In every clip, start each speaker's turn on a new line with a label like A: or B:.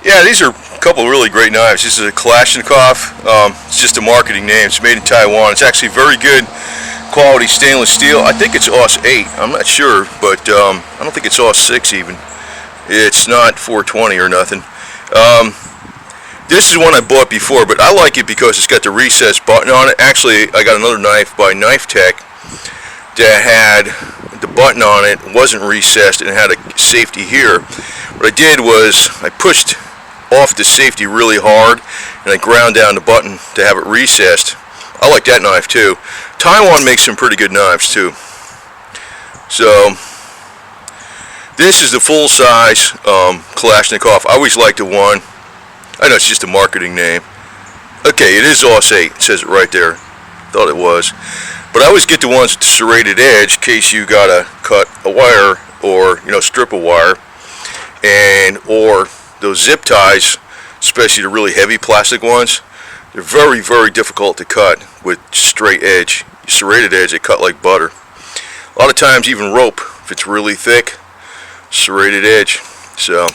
A: Yeah, these are a couple of really great knives. This is a Kalashnikov. It's just a marketing name. It's made in Taiwan. It's actually very good quality stainless steel. I think it's AUS 8. I'm not sure, but I don't think it's AUS 6 even. It's not 420 or nothing. This is one I bought before, but I like it because it's got the recessed button on it. Actually, I got another knife by Knife Tech that had the button on it, wasn't recessed, and had a safety here. What I did was I pushed off the safety really hard, and I ground down the button to have it recessed. I like that knife too. Taiwan makes some pretty good knives too. So this is the full size Kalashnikov. I always like the one. I know it's just a marketing name. Okay, it is AUS 8. It says it right there. Thought it was. But I always get the ones with the serrated edge in case you gotta cut a wire or strip a wire, and or those zip ties, especially the really heavy plastic ones. They're very, very difficult to cut with straight edge. Serrated edge, they cut like butter. A lot of times, even rope, if it's really thick, serrated edge. So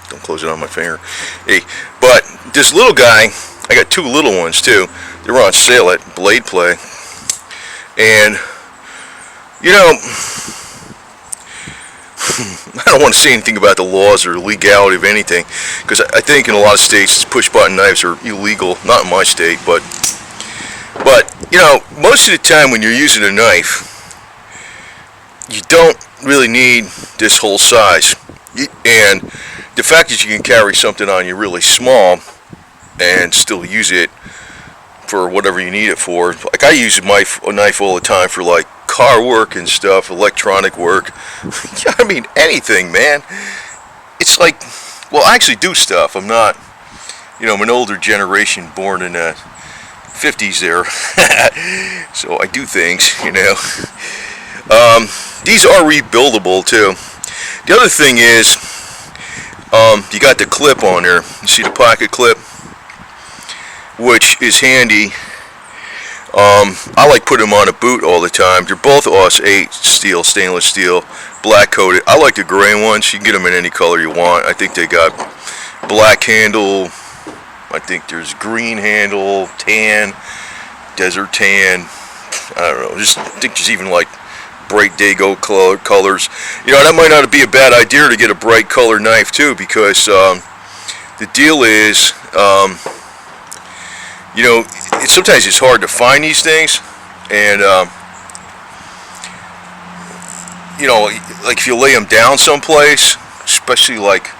A: don't close it on my finger. Hey, but this little guy, I got two little ones too. They were on sale at Blade Play. And, I don't want to say anything about the laws or legality of anything, because I think in a lot of states push-button knives are illegal. Not in my state, but most of the time when you're using a knife, you don't really need this whole size. And the fact that you can carry something on you really small and still use it for whatever you need it for. Like I use a knife all the time for like car work and stuff, electronic work. I mean anything, man. It's like, well, I actually do stuff. I'm not, I'm an older generation born in the 50s there. So I do things, These are rebuildable too. The other thing is, you got the clip on there. You see the pocket clip, which is handy. I like putting them on a boot all the time. They're both AUS 8 steel, stainless steel, black coated. I like the gray ones. You can get them in any color you want. I think they got black handle. I think there's green handle, tan, desert tan. I don't know. I think there's even like bright Dago colors. That might not be a bad idea to get a bright color knife too, because the deal is, sometimes it's hard to find these things, and like if you lay them down someplace, especially like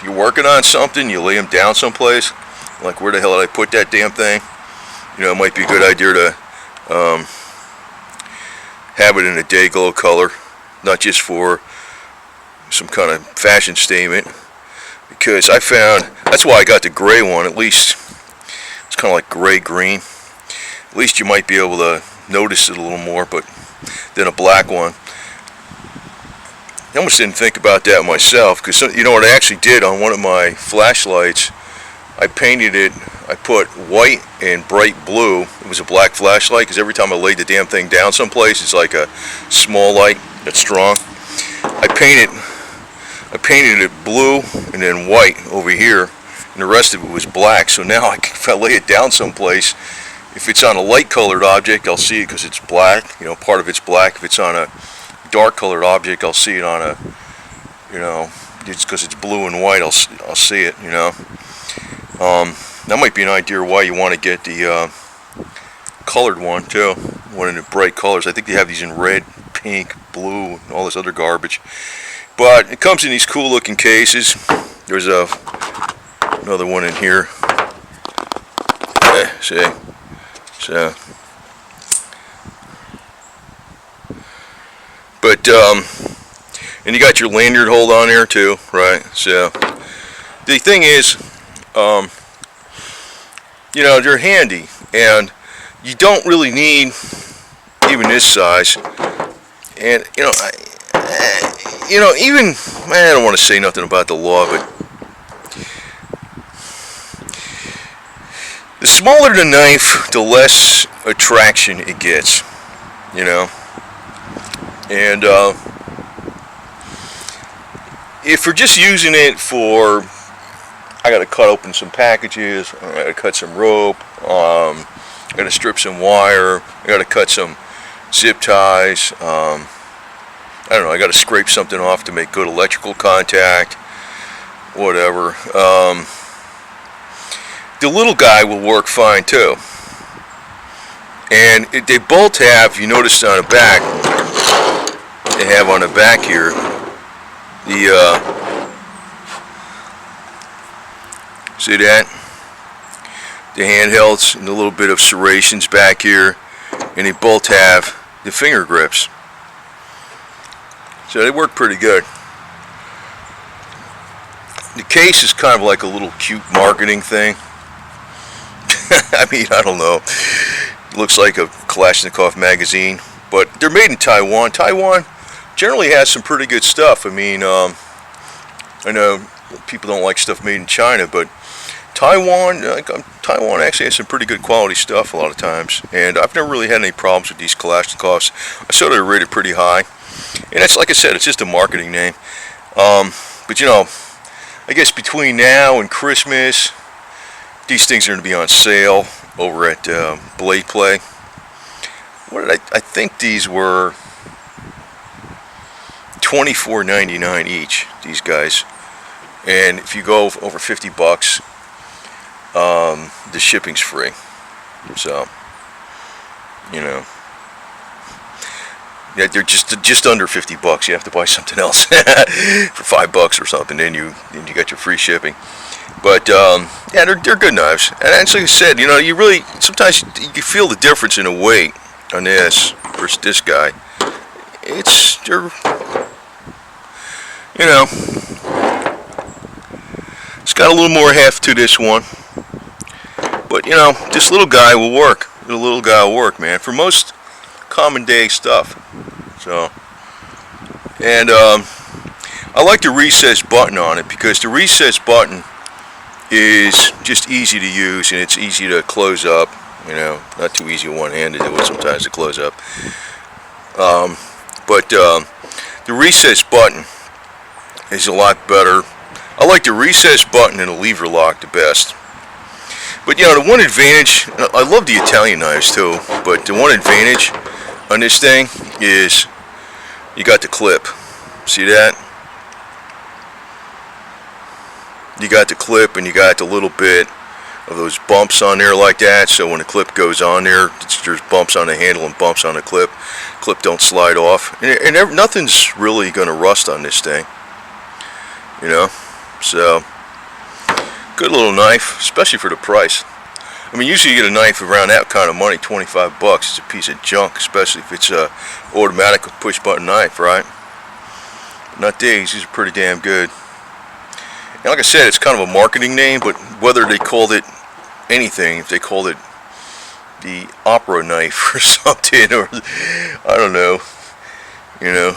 A: you're working on something, you lay them down someplace, like where the hell did I put that damn thing? It might be a good idea to have it in a day glow color, not just for some kind of fashion statement, because I found that's why I got the gray one. At least it's kind of like gray green. At least you might be able to notice it a little more, but than a black one. I almost didn't think about that myself, because what I actually did on one of my flashlights, I painted it. I put white and bright blue. It was a black flashlight, because every time I laid the damn thing down someplace, it's like a small light that's strong. I painted it blue and then white over here, and the rest of it was black. So now if I lay it down someplace, if it's on a light colored object, I'll see it because it's black. Part of it's black. If it's on a dark colored object, I'll see it on a, it's because it's blue and white. I'll see it. That might be an idea why you want to get the colored one too, one in the bright colors. I think they have these in red, pink, blue, and all this other garbage. But it comes in these cool looking cases. There's another one in here. See? So, but and you got your lanyard hold on there too, right? So the thing is, they're handy, and you don't really need even this size. And even I don't want to say nothing about the law, but the smaller the knife, the less attraction it gets, And if we're just using it for I got to cut open some packages. I got to cut some rope. I got to strip some wire. I got to cut some zip ties. I don't know. I got to scrape something off to make good electrical contact. Whatever. The little guy will work fine too. And they both have, you noticed on the back, they have on the back here, see that? The handhelds and a little bit of serrations back here, and they both have the finger grips. So they work pretty good. The case is kind of like a little cute marketing thing. I mean, I don't know. It looks like a Kalashnikov magazine, but they're made in Taiwan. Taiwan generally has some pretty good stuff. I mean, I know people don't like stuff made in China, but Taiwan actually has some pretty good quality stuff a lot of times. And I've never really had any problems with these Kalashnikovs. I saw they're rated pretty high. And it's like I said, it's just a marketing name. But you know, I guess between now and Christmas, these things are going to be on sale over at Blade Play. What did I think these were $24.99 each, these guys. And if you go over 50 bucks, the shipping's free. So, you know, yeah, they're just under 50 bucks. You have to buy something else for $5 or something, then you got your free shipping. But yeah, they're good knives. And as I said, you know, you really sometimes you feel the difference in the weight on this versus this guy. They're, you know, it's got a little more heft to this one. But you know, this little guy will work. The little guy will work, man, for most common day stuff. So, and I like the recessed button on it because the recessed button is just easy to use and it's easy to close up. You know, not too easy one-handed to do it sometimes to close up. But the recessed button is a lot better. I like the recessed button and the lever lock the best. But you know, the one advantage, I love the Italian knives too, but the one advantage on this thing is you got the clip. See that? You got the clip and you got the little bit of those bumps on there like that, so when the clip goes on there, there's bumps on the handle and bumps on the clip. Clip don't slide off, and nothing's really going to rust on this thing, you know. So good little knife, especially for the price. I mean, usually you get a knife around that kind of money, 25 bucks. It's a piece of junk, especially if it's a automatic push button knife, right? Not these are pretty damn good. And like I said, it's kind of a marketing name, but whether they called it anything, if they called it the opera knife or something, or I don't know, you know,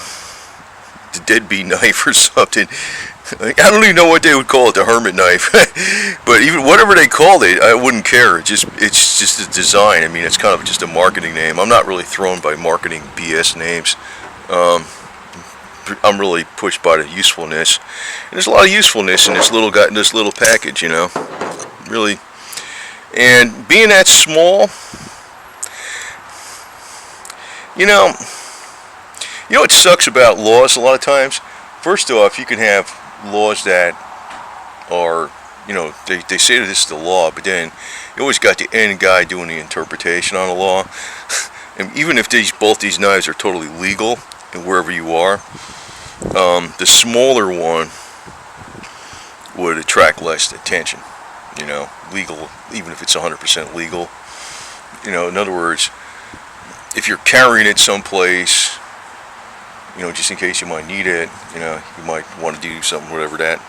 A: the deadbeat knife or something, I don't even know what they would call it, the hermit knife. But even whatever they called it, I wouldn't care. It's just a design. I mean, it's kind of just a marketing name. I'm not really thrown by marketing BS names. I'm really pushed by the usefulness. And there's a lot of usefulness in this little guy, in this little package, you know, really. And being that small, you know what sucks about laws a lot of times? First off, you can have laws that are, you know, they say that this is the law, but then you always got the end guy doing the interpretation on the law. And even if both these knives are totally legal and wherever you are, the smaller one would attract less attention, you know, legal, even if it's 100% legal. You know, in other words, if you're carrying it someplace, you know, just in case you might need it, you know, you might want to do something, whatever that.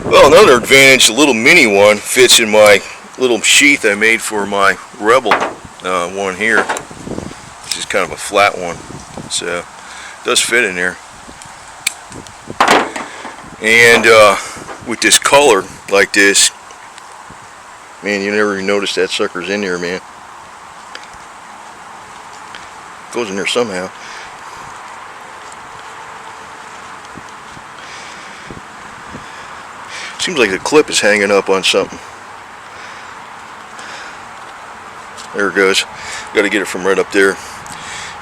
A: Well, another advantage, the little mini one fits in my little sheath I made for my Rebel one here. This is kind of a flat one, so it does fit in there. And with this color like this, man, you never even notice that sucker's in there, man. It goes in there somehow. Seems like the clip is hanging up on something. There it goes. Got to get it from right up there.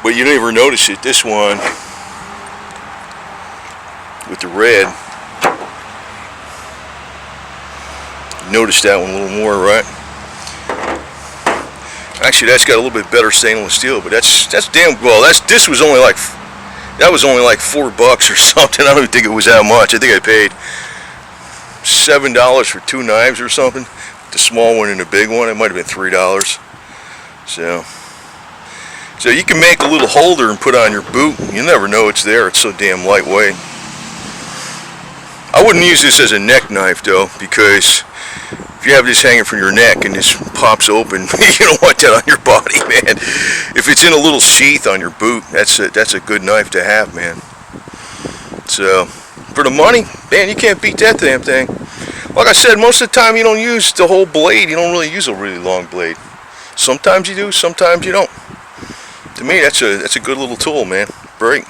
A: But you never notice it. This one with the red. Notice that one a little more, right? Actually, that's got a little bit better stainless steel, but that's damn well. This was only like $4 or something. I don't even think it was that much. I think I paid $7 for 2 knives or something. The small one and the big one. It might have been $3. So you can make a little holder and put on your boot. You never know it's there. It's so damn lightweight. I wouldn't use this as a neck knife though, because if you have this hanging from your neck and this pops open, you don't want that on your body, man. If it's in a little sheath on your boot, that's a good knife to have, man. So for the money, man, you can't beat that damn thing. Like I said, most of the time you don't use the whole blade. You don't really use a really long blade. Sometimes you do, sometimes you don't. To me, that's a good little tool, man. Great.